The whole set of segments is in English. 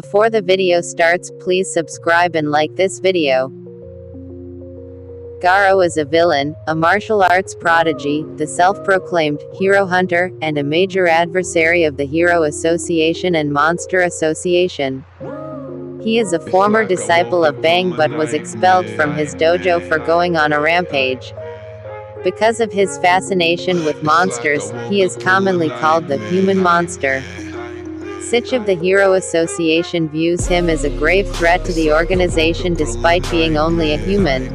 Before the video starts, please subscribe and like this video. Garou is a villain, a martial arts prodigy, the self-proclaimed hero hunter, and a major adversary of the Hero Association and Monster Association. He is a former disciple of Bang but was expelled from his dojo for going on a rampage. Because of his fascination with monsters, he is commonly called the human monster. Sitch of the Hero Association views him as a grave threat to the organization despite being only a human.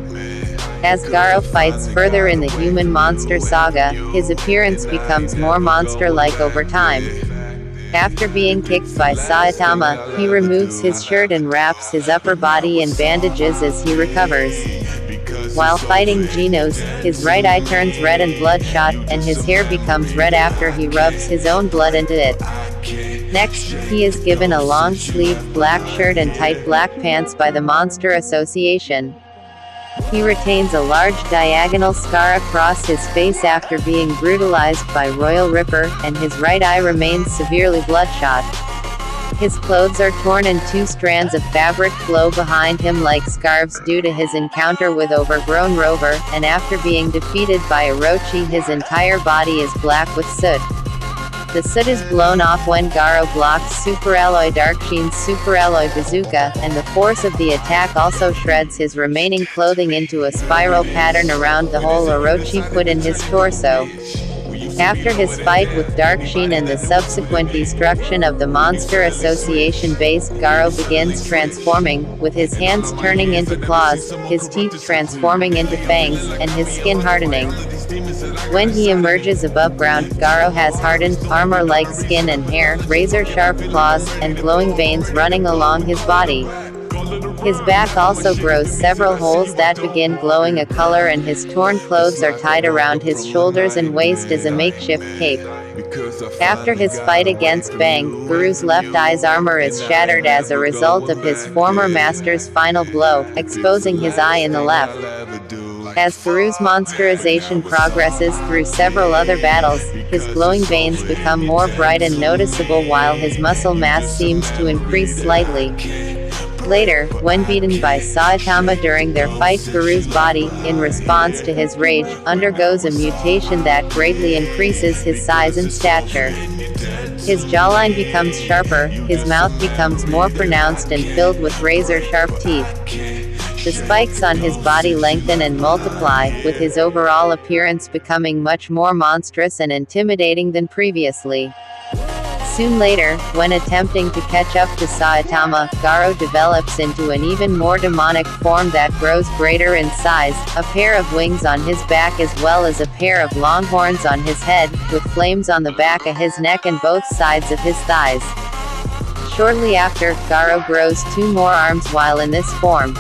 As Garou fights further in the human-monster saga, his appearance becomes more monster-like over time. After being kicked by Saitama, he removes his shirt and wraps his upper body in bandages as he recovers. While fighting Genos, his right eye turns red and bloodshot, and his hair becomes red after he rubs his own blood into it. Next, he is given a long-sleeved black shirt and tight black pants by the Monster Association. He retains a large diagonal scar across his face after being brutalized by Royal Ripper, and his right eye remains severely bloodshot. His clothes are torn and two strands of fabric flow behind him like scarves due to his encounter with Overgrown Rover, and after being defeated by Orochi, his entire body is black with soot. The soot is blown off when Garou blocks Super Alloy Darkshin's Super Alloy Bazooka, and the force of the attack also shreds his remaining clothing into a spiral pattern around the hole Orochi put in his torso. After his fight with Darkshin and the subsequent destruction of the Monster Association base, Garou begins transforming, with his hands turning into claws, his teeth transforming into fangs, and his skin hardening. When he emerges above ground, Garou has hardened, armor-like skin and hair, razor-sharp claws, and glowing veins running along his body. His back also grows several holes that begin glowing a color, and his torn clothes are tied around his shoulders and waist as a makeshift cape. After his fight against Bang, Garou's left eye's armor is shattered as a result of his former master's final blow, exposing his eye in the left. As Garou's monsterization progresses through several other battles, his glowing veins become more bright and noticeable while his muscle mass seems to increase slightly. Later, when beaten by Saitama during their fight, Garou's body, in response to his rage, undergoes a mutation that greatly increases his size and stature. His jawline becomes sharper, his mouth becomes more pronounced and filled with razor-sharp teeth. The spikes on his body lengthen and multiply, with his overall appearance becoming much more monstrous and intimidating than previously. Soon later, when attempting to catch up to Saitama, Garou develops into an even more demonic form that grows greater in size, a pair of wings on his back as well as a pair of long horns on his head, with flames on the back of his neck and both sides of his thighs. Shortly after, Garou grows two more arms while in this form.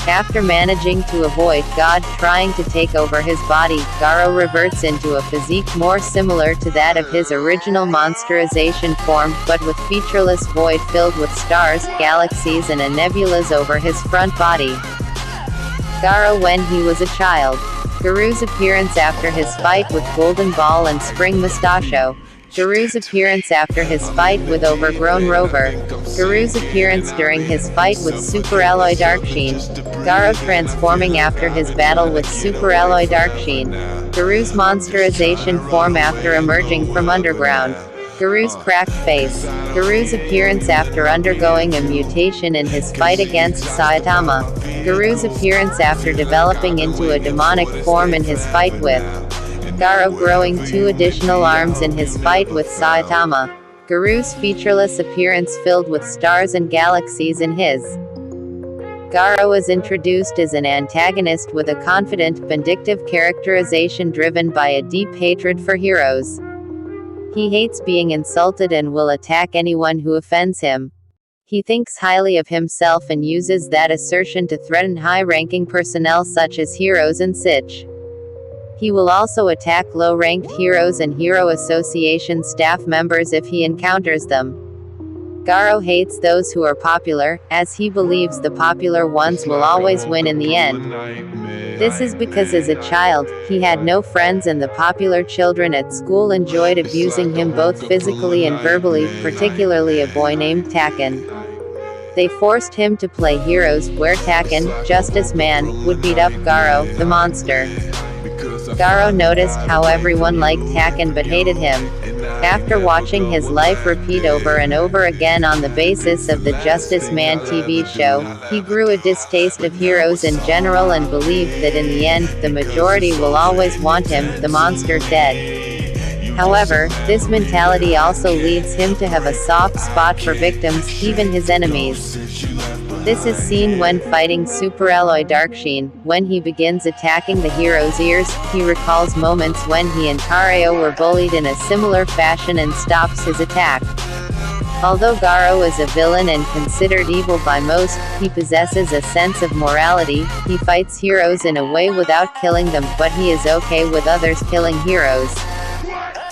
After managing to avoid God trying to take over his body, Garou reverts into a physique more similar to that of his original monsterization form, but with featureless void filled with stars, galaxies and nebulas over his front body. Garou when he was a child. Garou's appearance after his fight with Golden Ball and Spring Mustachio. Garou's appearance after his fight with Overgrown Rover. Garou's appearance during his fight with Super Alloy Darkshin. Garou transforming after his battle with Super Alloy Darkshin. Garou's monsterization form after emerging from underground. Garou's cracked face. Garou's appearance after undergoing a mutation in his fight against Saitama. Garou's appearance after developing into a demonic form in his fight with Garou growing two additional arms in his fight with Saitama. Garou's featureless appearance filled with stars and galaxies in his. Garou is introduced as an antagonist with a confident, vindictive characterization driven by a deep hatred for heroes. He hates being insulted and will attack anyone who offends him. He thinks highly of himself and uses that assertion to threaten high-ranking personnel such as heroes and Sitch. He will also attack low-ranked heroes and Hero Association staff members if he encounters them. Garou hates those who are popular, as he believes the popular ones will always win in the end. This is because as a child, he had no friends and the popular children at school enjoyed abusing him both physically and verbally, particularly a boy named Taken. They forced him to play heroes, where Taken, Justice Man, would beat up Garou, the monster. Garou noticed how everyone liked Taken but hated him. After watching his life repeat over and over again on the basis of the Justice Man TV show, he grew a distaste of heroes in general and believed that in the end, the majority will always want him, the monster, dead. However, this mentality also leads him to have a soft spot for victims, even his enemies. This is seen when fighting Super Alloy Darksheen. When he begins attacking the hero's ears, he recalls moments when he and Tario were bullied in a similar fashion and stops his attack. Although Garou is a villain and considered evil by most, he possesses a sense of morality. He fights heroes in a way without killing them, but he is okay with others killing heroes.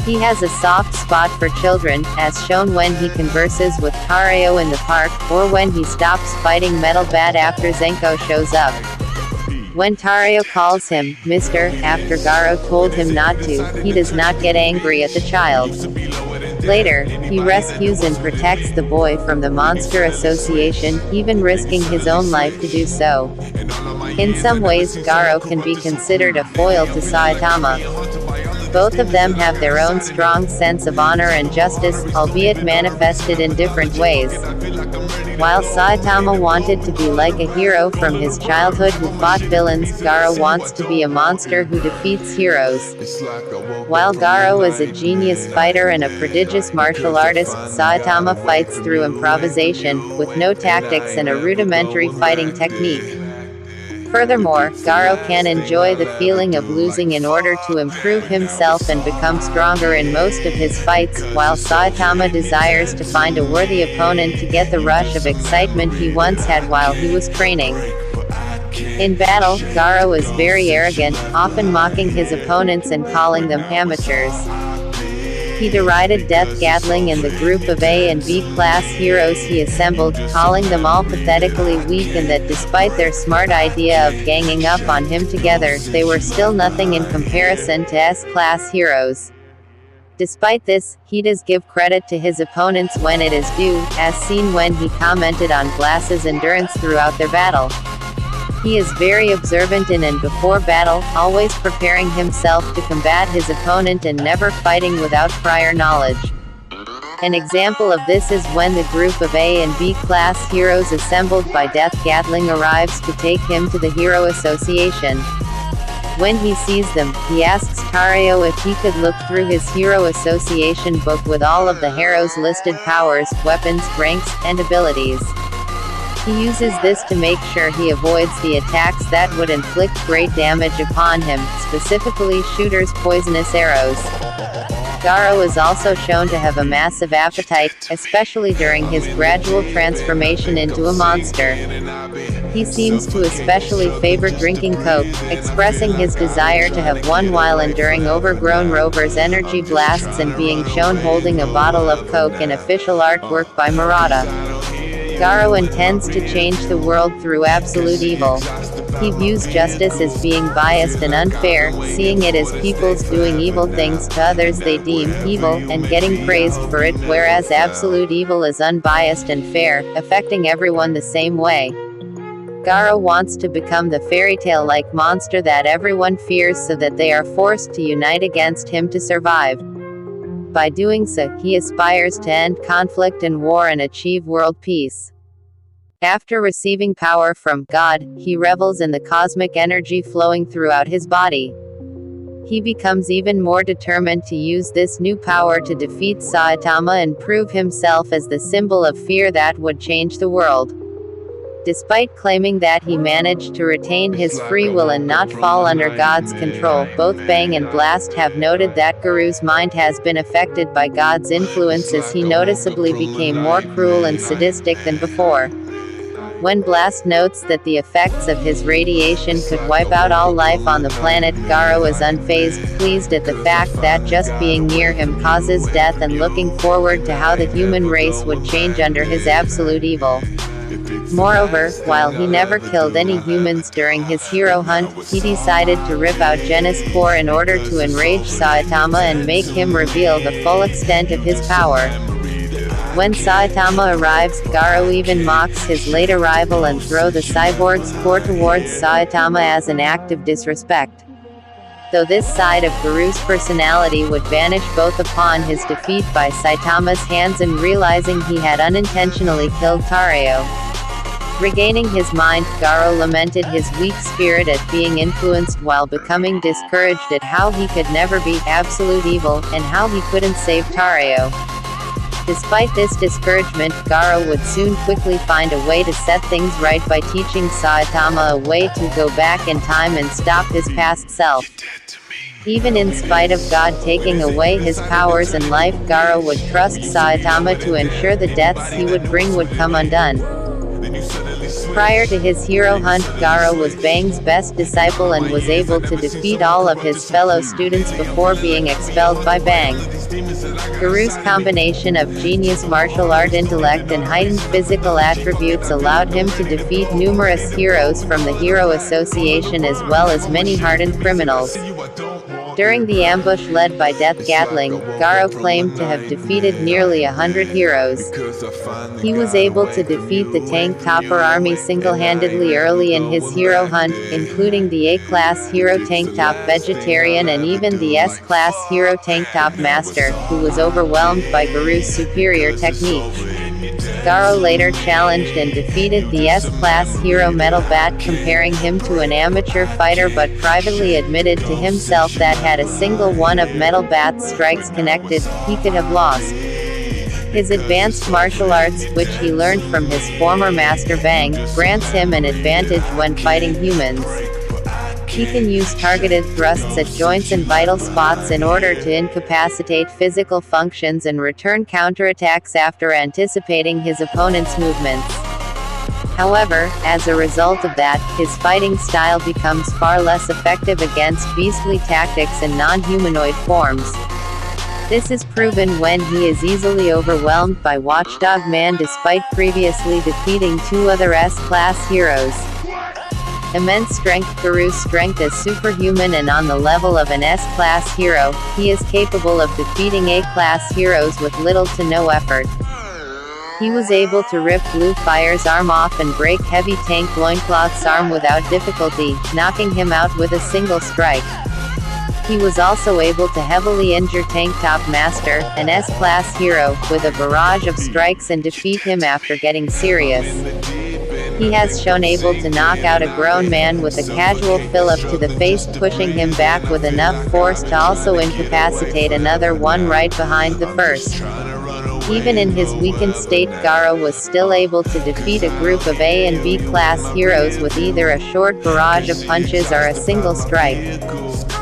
He has a soft spot for children, as shown when he converses with Tario in the park, or when he stops fighting Metal Bat after Zenko shows up. When Tario calls him Mr. after Garou told him not to, he does not get angry at the child. Later, he rescues and protects the boy from the Monster Association, even risking his own life to do so. In some ways, Garou can be considered a foil to Saitama. Both of them have their own strong sense of honor and justice, albeit manifested in different ways. While Saitama wanted to be like a hero from his childhood who fought villains, Garou wants to be a monster who defeats heroes. While Garou is a genius fighter and a prodigious martial artist, Saitama fights through improvisation, with no tactics and a rudimentary fighting technique. Furthermore, Garou can enjoy the feeling of losing in order to improve himself and become stronger in most of his fights, while Saitama desires to find a worthy opponent to get the rush of excitement he once had while he was training. In battle, Garou is very arrogant, often mocking his opponents and calling them amateurs. He derided Death Gatling and the group of A and B class heroes he assembled, calling them all pathetically weak and that despite their smart idea of ganging up on him together, they were still nothing in comparison to S-class heroes. Despite this, he does give credit to his opponents when it is due, as seen when he commented on Glass's endurance throughout their battle. He is very observant in and before battle, always preparing himself to combat his opponent and never fighting without prior knowledge. An example of this is when the group of A and B class heroes assembled by Death Gatling arrives to take him to the Hero Association. When he sees them, he asks Tario if he could look through his Hero Association book with all of the heroes' listed powers, weapons, ranks, and abilities. He uses this to make sure he avoids the attacks that would inflict great damage upon him, specifically shooters' poisonous arrows. Garou is also shown to have a massive appetite, especially during his gradual transformation into a monster. He seems to especially favor drinking Coke, expressing his desire to have one while enduring Overgrown Rover's energy blasts and being shown holding a bottle of Coke in official artwork by Murata. Garou intends to change the world through absolute evil. He views justice as being biased and unfair, seeing it as people's doing evil things to others they deem evil, and getting praised for it, whereas absolute evil is unbiased and fair, affecting everyone the same way. Garou wants to become the fairy tale-like monster that everyone fears so that they are forced to unite against him to survive. By doing so, he aspires to end conflict and war and achieve world peace. After receiving power from God, he revels in the cosmic energy flowing throughout his body. He becomes even more determined to use this new power to defeat Saitama and prove himself as the symbol of fear that would change the world. Despite claiming that he managed to retain his free will and not fall under God's control, both Bang and Blast have noted that Garou's mind has been affected by God's influence as he noticeably became more cruel and sadistic than before. When Blast notes that the effects of his radiation could wipe out all life on the planet, Garou is unfazed, pleased at the fact that just being near him causes death and looking forward to how the human race would change under his absolute evil. Moreover, while he never killed any humans during his hero hunt, he decided to rip out Genis' core in order to enrage Saitama and make him reveal the full extent of his power. When Saitama arrives, Garou even mocks his late arrival and throws the cyborg's core towards Saitama as an act of disrespect. Though this side of Garou's personality would vanish both upon his defeat by Saitama's hands and realizing he had unintentionally killed Tareo. Regaining his mind, Garou lamented his weak spirit at being influenced while becoming discouraged at how he could never be absolute evil, and how he couldn't save Tareo. Despite this discouragement, Garou would soon quickly find a way to set things right by teaching Saitama a way to go back in time and stop his past self. Even in spite of God taking away his powers and life, Garou would trust Saitama to ensure the deaths he would bring would come undone. Prior to his hero hunt, Garou was Bang's best disciple and was able to defeat all of his fellow students before being expelled by Bang. Garou's combination of genius martial art intellect and heightened physical attributes allowed him to defeat numerous heroes from the Hero Association as well as many hardened criminals. During the ambush led by Death Gatling, Garou claimed to have defeated nearly 100 heroes. He was able to defeat the Tank Topper army single-handedly early in his hero hunt, including the A-class Hero Tank Top Vegetarian and even the S-class Hero Tank Top Master, who was overwhelmed by Garou's superior technique. Garou later challenged and defeated the S-class Hero Metal Bat, comparing him to an amateur fighter, but privately admitted to himself that had a single one of Metal Bat's strikes connected, he could have lost. His advanced martial arts, which he learned from his former master Bang, grants him an advantage when fighting humans. He can use targeted thrusts at joints and vital spots in order to incapacitate physical functions and return counterattacks after anticipating his opponent's movements. However, as a result of that, his fighting style becomes far less effective against beastly tactics and non-humanoid forms. This is proven when he is easily overwhelmed by Watchdog Man despite previously defeating 2 other S-class heroes. Immense strength. Garou's strength is superhuman, and on the level of an S-class hero, he is capable of defeating A-class heroes with little to no effort. He was able to rip Blue Fire's arm off and break Heavy Tank Loincloth's arm without difficulty, knocking him out with a single strike. He was also able to heavily injure Tank Top Master, an S-class hero, with a barrage of strikes and defeat him after getting serious. He has shown able to knock out a grown man with a casual fill-up to the face, pushing him back with enough force to also incapacitate another one right behind the first. Even in his weakened state, Garou was still able to defeat a group of A and B class heroes with either a short barrage of punches or a single strike.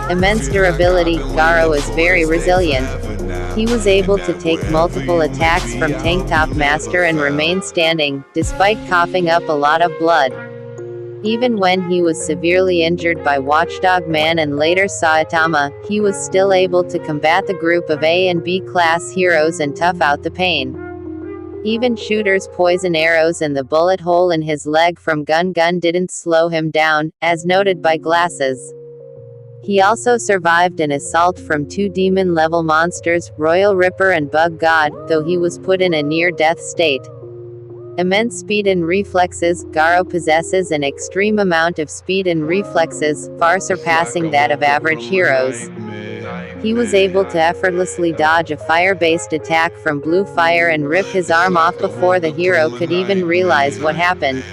Immense durability. Garou is very resilient. He was able to take multiple attacks from Tank Top Master and remain standing, despite coughing up a lot of blood. Even when he was severely injured by Watchdog Man and later Saitama, he was still able to combat the group of A and B class heroes and tough out the pain. Even Shooter's poison arrows and the bullet hole in his leg from Gun didn't slow him down, as noted by Glasses. He also survived an assault from 2 demon-level monsters, Royal Ripper and Bug God, though he was put in a near-death state. Immense speed and reflexes. Garou possesses an extreme amount of speed and reflexes, far surpassing that of average heroes. He was able to effortlessly dodge a fire-based attack from Blue Fire and rip his arm off before the hero could even realize what happened.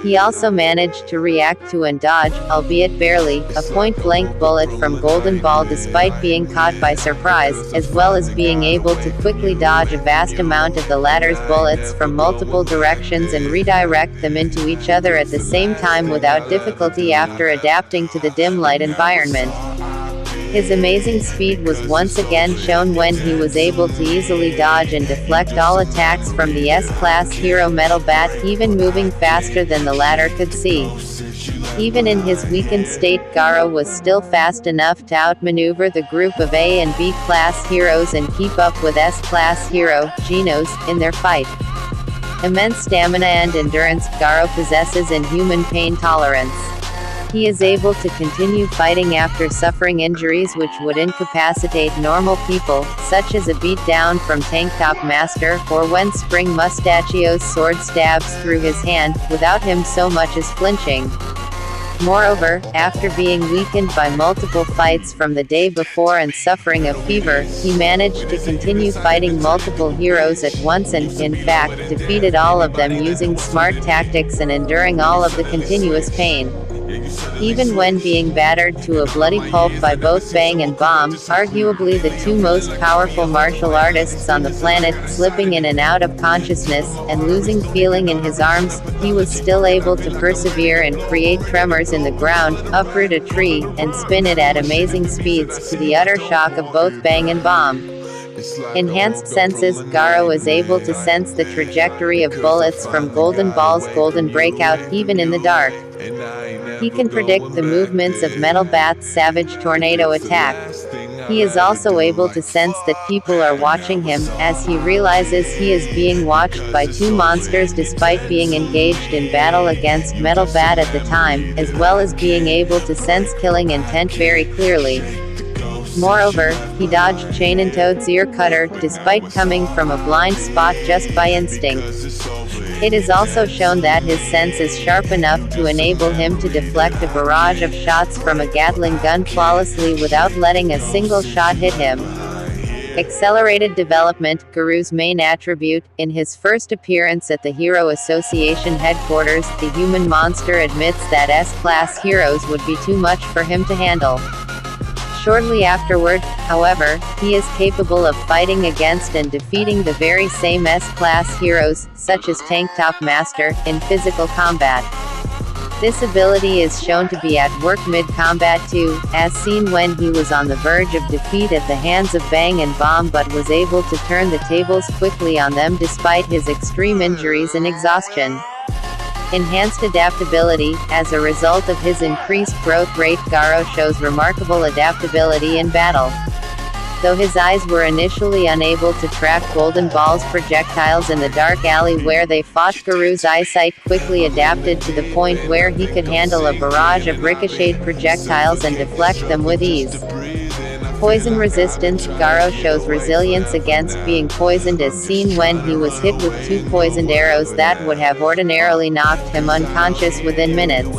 He also managed to react to and dodge, albeit barely, a point-blank bullet from Golden Ball despite being caught by surprise, as well as being able to quickly dodge a vast amount of the latter's bullets from multiple directions and redirect them into each other at the same time without difficulty after adapting to the dim light environment. His amazing speed was once again shown when he was able to easily dodge and deflect all attacks from the S-class hero Metal Bat, even moving faster than the latter could see. Even in his weakened state, Garou was still fast enough to outmaneuver the group of A and B class heroes and keep up with S-class hero, Genos, in their fight. Immense stamina and endurance. Garou possesses inhuman pain tolerance. He is able to continue fighting after suffering injuries which would incapacitate normal people, such as a beatdown from Tank Top Master, or when Spring Mustachio's sword stabs through his hand, without him so much as flinching. Moreover, after being weakened by multiple fights from the day before and suffering a fever, he managed to continue fighting multiple heroes at once and, in fact, defeated all of them using smart tactics and enduring all of the continuous pain. Even when being battered to a bloody pulp by both Bang and Bomb, arguably the two most powerful martial artists on the planet, slipping in and out of consciousness, and losing feeling in his arms, he was still able to persevere and create tremors in the ground, uproot a tree, and spin it at amazing speeds, to the utter shock of both Bang and Bomb. Enhanced senses, Garou is able to sense the trajectory of bullets from Golden Ball's golden breakout, even in the dark. He can predict the movements of Metal Bat's savage tornado attack. He is also able to sense that people are watching him, as he realizes he is being watched by two monsters despite being engaged in battle against Metal Bat at the time, as well as being able to sense killing intent very clearly. Moreover, he dodged Chain and Toad's ear cutter, despite coming from a blind spot just by instinct. It is also shown that his sense is sharp enough to enable him to deflect a barrage of shots from a Gatling gun flawlessly without letting a single shot hit him. Accelerated development, Garou's main attribute. In his first appearance at the Hero Association headquarters, the human monster admits that S-class heroes would be too much for him to handle. Shortly afterward, however, he is capable of fighting against and defeating the very same S-class heroes, such as Tank Top Master, in physical combat. This ability is shown to be at work mid-combat too, as seen when he was on the verge of defeat at the hands of Bang and Bomb but was able to turn the tables quickly on them despite his extreme injuries and exhaustion. Enhanced adaptability. As a result of his increased growth rate, Garou shows remarkable adaptability in battle. Though his eyes were initially unable to track Golden Ball's projectiles in the dark alley where they fought, Garou's eyesight quickly adapted to the point where he could handle a barrage of ricocheted projectiles and deflect them with ease. Poison resistance. Garou shows resilience against being poisoned, as seen when he was hit with two poisoned arrows that would have ordinarily knocked him unconscious within minutes.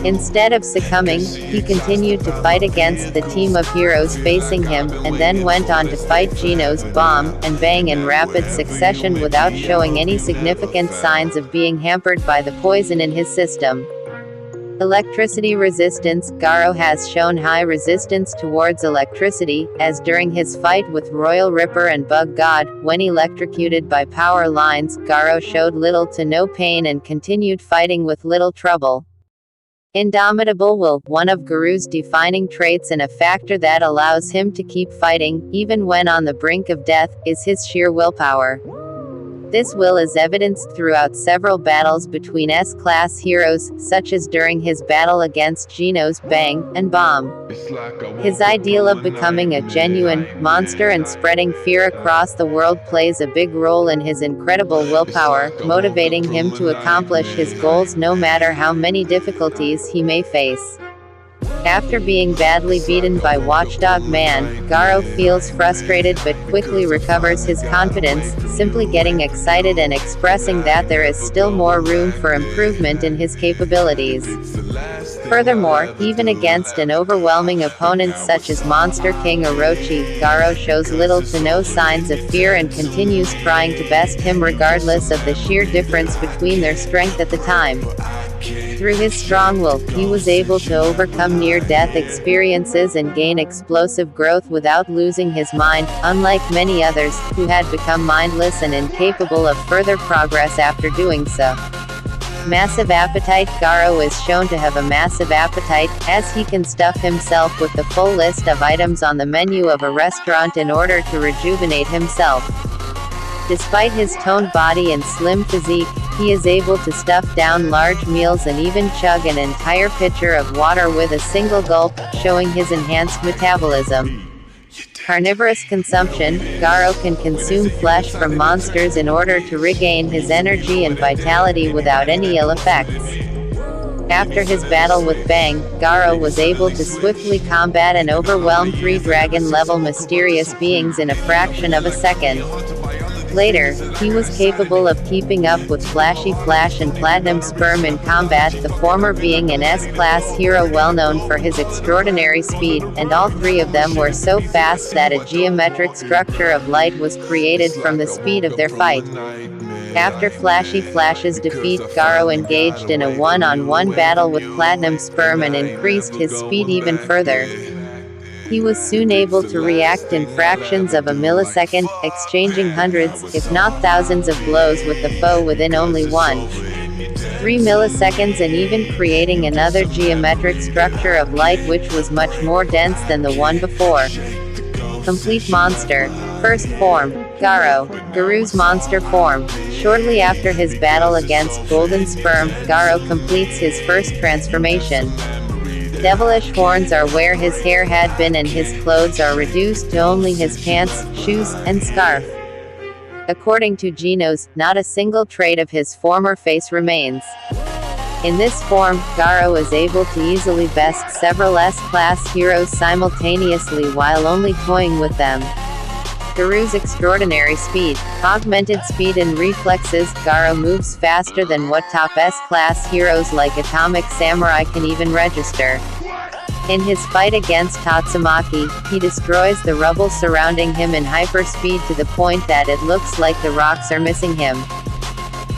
Instead of succumbing, he continued to fight against the team of heroes facing him, and then went on to fight Genos, Bomb, and Bang in rapid succession without showing any significant signs of being hampered by the poison in his system. Electricity resistance. Garou has shown high resistance towards electricity, as during his fight with Royal Ripper and Bug God, when electrocuted by power lines, Garou showed little to no pain and continued fighting with little trouble. Indomitable will. One of Garou's defining traits and a factor that allows him to keep fighting, even when on the brink of death, is his sheer willpower. This will is evidenced throughout several battles between S-class heroes, such as during his battle against Genos, Bang, and Bomb. His ideal of becoming a genuine monster and spreading fear across the world plays a big role in his incredible willpower, motivating him to accomplish his goals no matter how many difficulties he may face. After being badly beaten by Watchdog Man, Garou feels frustrated but quickly recovers his confidence, simply getting excited and expressing that there is still more room for improvement in his capabilities. Furthermore, even against an overwhelming opponent such as Monster King Orochi, Garou shows little to no signs of fear and continues trying to best him regardless of the sheer difference between their strength at the time. Through his strong will, he was able to overcome near-death experiences and gain explosive growth without losing his mind, unlike many others, who had become mindless and incapable of further progress after doing so. Massive appetite. Garou is shown to have a massive appetite, as he can stuff himself with the full list of items on the menu of a restaurant in order to rejuvenate himself. Despite his toned body and slim physique, he is able to stuff down large meals and even chug an entire pitcher of water with a single gulp, showing his enhanced metabolism. Carnivorous consumption. Garou can consume flesh from monsters in order to regain his energy and vitality without any ill effects. After his battle with Bang, Garou was able to swiftly combat and overwhelm 3 dragon-level mysterious beings in a fraction of a second. Later, he was capable of keeping up with Flashy Flash and Platinum Sperm in combat, the former being an S-class hero well known for his extraordinary speed, and all 3 of them were so fast that a geometric structure of light was created from the speed of their fight. After Flashy Flash's defeat, Garou engaged in a one-on-one battle with Platinum Sperm and increased his speed even further. He was soon able to react in fractions of a millisecond, exchanging hundreds, if not thousands of blows with the foe within only 1.3 milliseconds and even creating another geometric structure of light which was much more dense than the one before. Complete monster. First form. Garou's monster form. Shortly after his battle against Golden Sperm, Garou completes his first transformation. Devilish horns are where his hair had been and his clothes are reduced to only his pants, shoes, and scarf. According to Genos, not a single trait of his former face remains. In this form, Garou is able to easily best several S-class heroes simultaneously while only toying with them. Garou's extraordinary speed, augmented speed and reflexes. Garou moves faster than what top S-class heroes like Atomic Samurai can even register. In his fight against Tatsumaki, he destroys the rubble surrounding him in hyperspeed to the point that it looks like the rocks are missing him.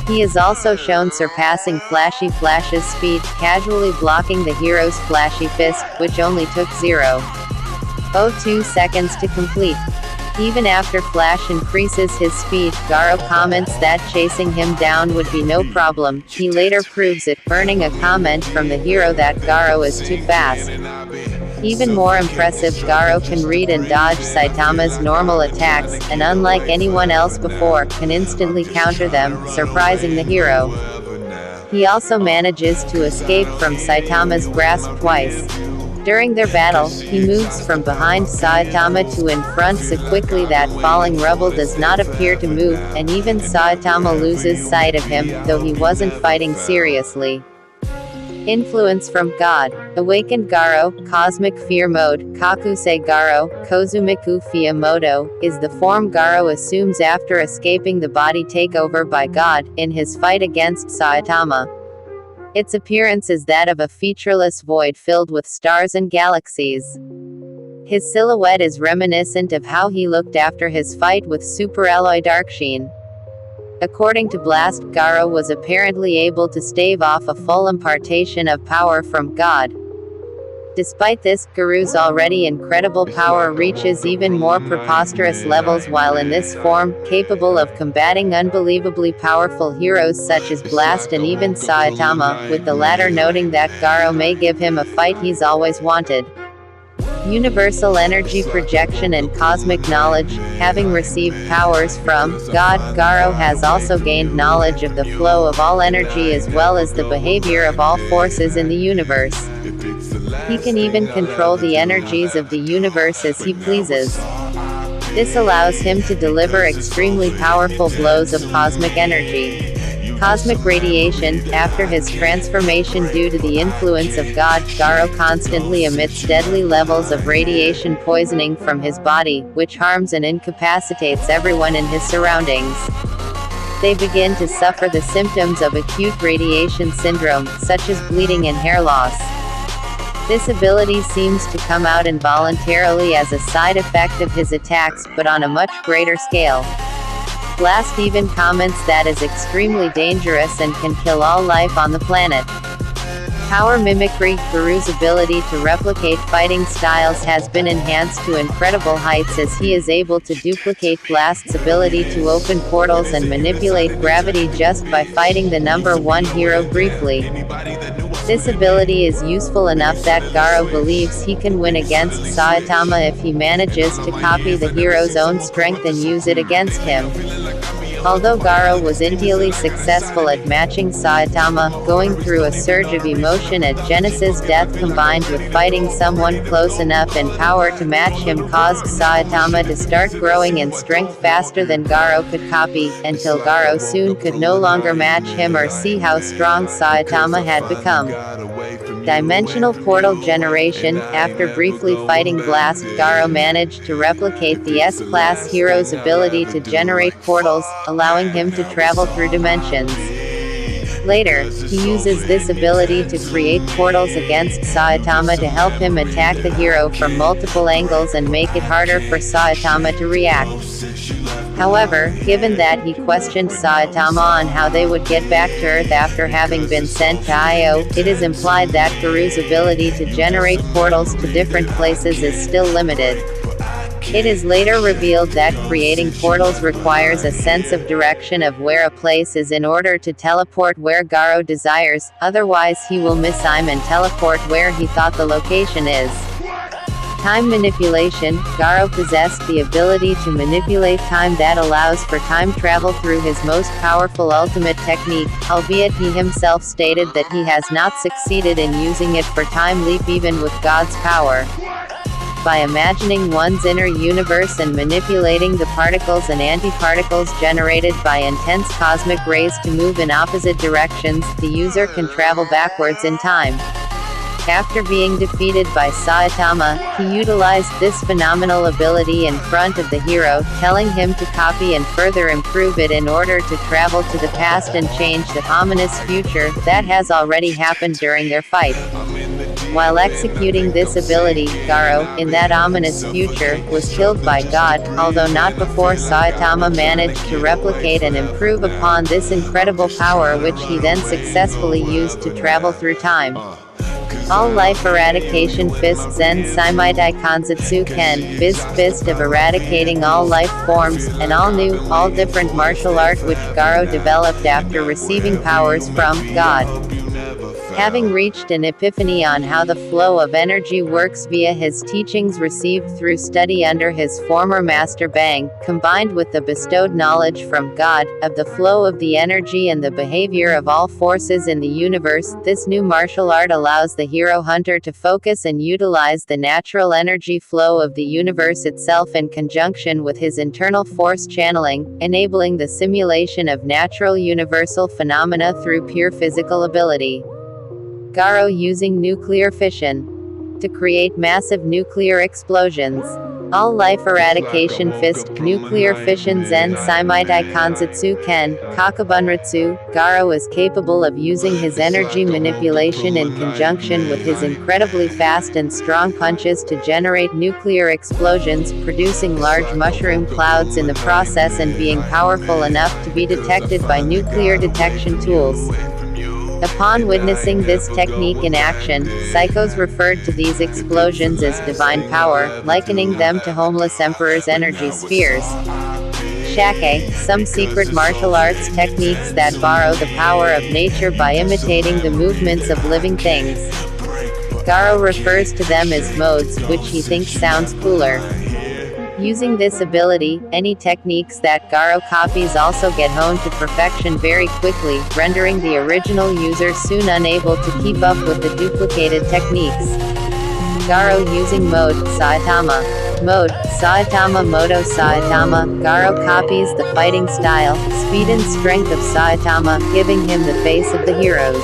He is also shown surpassing Flashy Flash's speed, casually blocking the hero's flashy fist, which only took 0.02 seconds to complete. Even after Flash increases his speed, Garou comments that chasing him down would be no problem. He later proves it, earning a comment from the hero that Garou is too fast. Even more impressive, Garou can read and dodge Saitama's normal attacks, and unlike anyone else before, can instantly counter them, surprising the hero. He also manages to escape from Saitama's grasp twice. During their battle, he moves from behind Saitama to in front so quickly that falling rubble does not appear to move, and even Saitama loses sight of him, though he wasn't fighting seriously. Influence from God. Awakened Garou, Cosmic Fear Mode, Kakusei Garou, Kozumiku Fiamoto, is the form Garou assumes after escaping the body takeover by God, in his fight against Saitama. Its appearance is that of a featureless void filled with stars and galaxies. His silhouette is reminiscent of how he looked after his fight with Superalloy Darksheen. According to Blast, Garou was apparently able to stave off a full impartation of power from God. Despite this, Garou's already incredible power reaches even more preposterous levels while in this form, capable of combating unbelievably powerful heroes such as Blast and even Saitama, with the latter noting that Garou may give him a fight he's always wanted. Universal energy projection and cosmic knowledge. Having received powers from God, Garou has also gained knowledge of the flow of all energy as well as the behavior of all forces in the universe. He can even control the energies of the universe as he pleases. This allows him to deliver extremely powerful blows of cosmic energy. Cosmic radiation. After his transformation due to the influence of God, Garou constantly emits deadly levels of radiation poisoning from his body, which harms and incapacitates everyone in his surroundings. They begin to suffer the symptoms of acute radiation syndrome, such as bleeding and hair loss. This ability seems to come out involuntarily as a side effect of his attacks, but on a much greater scale. Blast even comments that is extremely dangerous and can kill all life on the planet. Power mimicry. Garou's ability to replicate fighting styles has been enhanced to incredible heights as he is able to duplicate Blast's ability to open portals and manipulate gravity just by fighting the number one hero briefly. This ability is useful enough that Garou believes he can win against Saitama if he manages to copy the hero's own strength and use it against him. Although Garou was initially successful at matching Saitama, going through a surge of emotion at Genesis' death combined with fighting someone close enough in power to match him caused Saitama to start growing in strength faster than Garou could copy, until Garou soon could no longer match him or see how strong Saitama had become. Dimensional portal generation. After briefly fighting Blast, Garou managed to replicate the S-class hero's ability to generate portals, allowing him to travel through dimensions. Later, he uses this ability to create portals against Saitama to help him attack the hero from multiple angles and make it harder for Saitama to react. However, given that he questioned Saitama on how they would get back to Earth after having been sent to Io, it is implied that Garou's ability to generate portals to different places is still limited. It is later revealed that creating portals requires a sense of direction of where a place is in order to teleport where Garou desires, otherwise he will miss time and teleport where he thought the location is. Time manipulation. Garou possessed the ability to manipulate time that allows for time travel through his most powerful ultimate technique, albeit he himself stated that he has not succeeded in using it for time leap even with God's power. By imagining one's inner universe and manipulating the particles and antiparticles generated by intense cosmic rays to move in opposite directions, the user can travel backwards in time. After being defeated by Saitama, he utilized this phenomenal ability in front of the hero, telling him to copy and further improve it in order to travel to the past and change the ominous future that has already happened during their fight. While executing this ability, Garou, in that ominous future, was killed by God, although not before Saitama managed to replicate and improve upon this incredible power which he then successfully used to travel through time. All Life Eradication Fist Zen Saimaitai Kanzutsu Ken, Fist of eradicating all life forms, an all-new, all-different martial art which Garou developed after receiving powers from God. Having reached an epiphany on how the flow of energy works via his teachings received through study under his former master Bang, combined with the bestowed knowledge from God, of the flow of the energy and the behavior of all forces in the universe, this new martial art allows the hero hunter to focus and utilize the natural energy flow of the universe itself in conjunction with his internal force channeling, enabling the simulation of natural universal phenomena through pure physical ability. Garou using nuclear fission to create massive nuclear explosions. All Life Eradication Fist, Nuclear Fission Zen Saimaitai Kanzutsu Ken, Kakabunritsu. Garou is capable of using his energy manipulation in conjunction with his incredibly fast and strong punches to generate nuclear explosions, producing large mushroom clouds in the process and being powerful enough to be detected by nuclear detection tools. Upon witnessing this technique in action, psychos referred to these explosions as divine power, likening them to homeless emperor's energy spheres. Shake, some secret martial arts techniques that borrow the power of nature by imitating the movements of living things. Garou refers to them as modes, which he thinks sounds cooler. Using this ability, any techniques that Garou copies also get honed to perfection very quickly, rendering the original user soon unable to keep up with the duplicated techniques. Garou using Mode, Saitama. Mode, Saitama Modo Saitama. Garou copies the fighting style, speed and strength of Saitama, giving him the face of the heroes.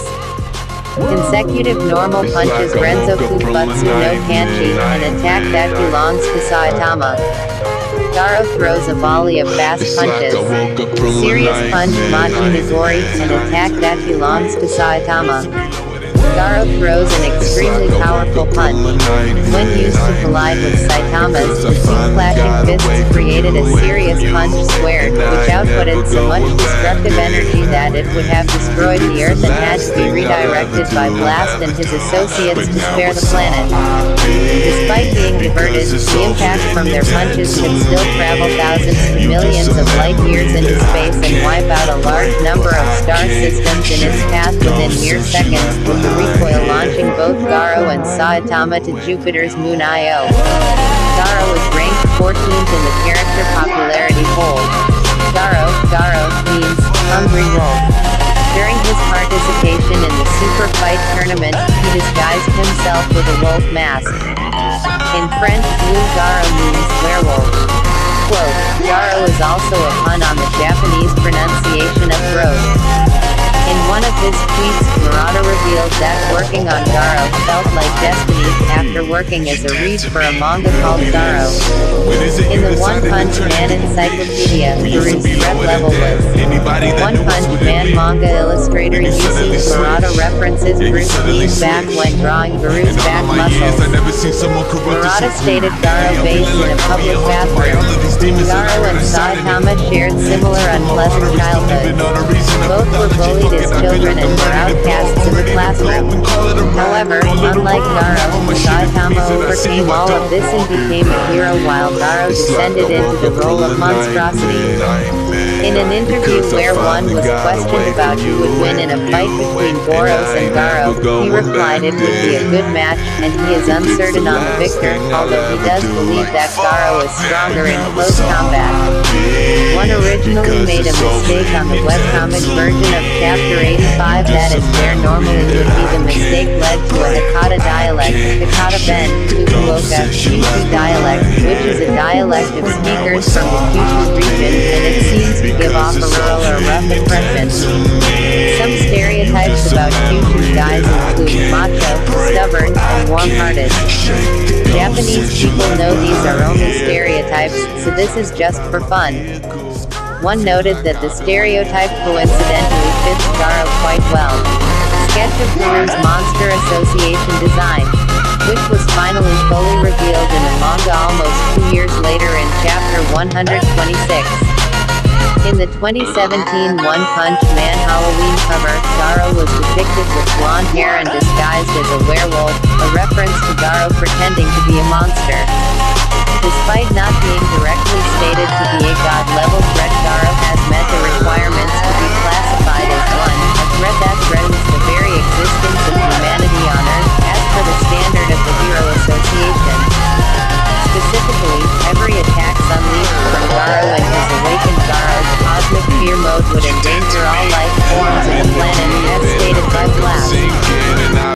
Consecutive normal punches Renzo Kuputsu no Kanchi, an attack that belongs to Saitama. Garou throws a volley of fast punches. Serious punch Machi Nagori, an attack that belongs to Saitama. Garou throws an extremely powerful punch. When used to collide with Saitama's, the two clashing fists created a serious punch squared, which outputted so much destructive energy that it would have destroyed the Earth and had to be redirected by Blast and his associates to spare the planet. Despite being diverted, the impact from their punches could still travel thousands to millions of light years into space and wipe out a large number of star systems in its path within mere seconds, with the recoil launching both Garou and Saitama to Jupiter's moon Io. Garou is ranked 14th in the character popularity poll. Garou means hungry wolf. During his participation in the Super Fight tournament, he disguised himself with a wolf mask. In French, Garou means werewolf. Quote, Garou is also a pun on the Japanese pronunciation of growth. In one of his tweets, Murata revealed that working on Garou felt like destiny, after working as a read for a manga called Garou. In the One Punch Man encyclopedia, Garou's threat level was One Punch Man manga illustrator Yusuke Murata references Bruce Lee back when drawing Garou's back muscles. Murata stated Garou based in a public bathroom. Garou and Saitama shared similar unpleasant childhoods. Both were bullied as children and were outcasts in the classroom. However, unlike Garou, Saitama overcame all of this and became a hero while Garou descended into the role of monstrosity. In an interview where one was questioned about who would win in a fight between Boros and Garou, he replied it would be a good match, and he is uncertain on the victor, although he does believe that Garou is stronger in close combat. One originally made a mistake on the webcomic version of Chapter 85, that is where normally would be the mistake led to a Hakata dialect, Hakata Ben, Fukuoka, Kyushu dialect, which is a dialect of speakers from the Kyushu region, and it seems to give off a rural or rough impression. Some stereotypes about Kyushu guys include macho, stubborn, and warm-hearted. Japanese people know these are only stereotypes, so this is just for fun. One noted that the stereotype coincidentally fits Garou quite well. Sketch of Garou's Monster Association design, which was finally fully revealed in the manga almost 2 years later in Chapter 126. In the 2017 One Punch Man Halloween cover, Garou was depicted with blonde hair and disguised as a werewolf, a reference to Garou pretending to be a monster. Despite not being directly stated to be a god-level threat, Garou has met the requirements to be classified as one.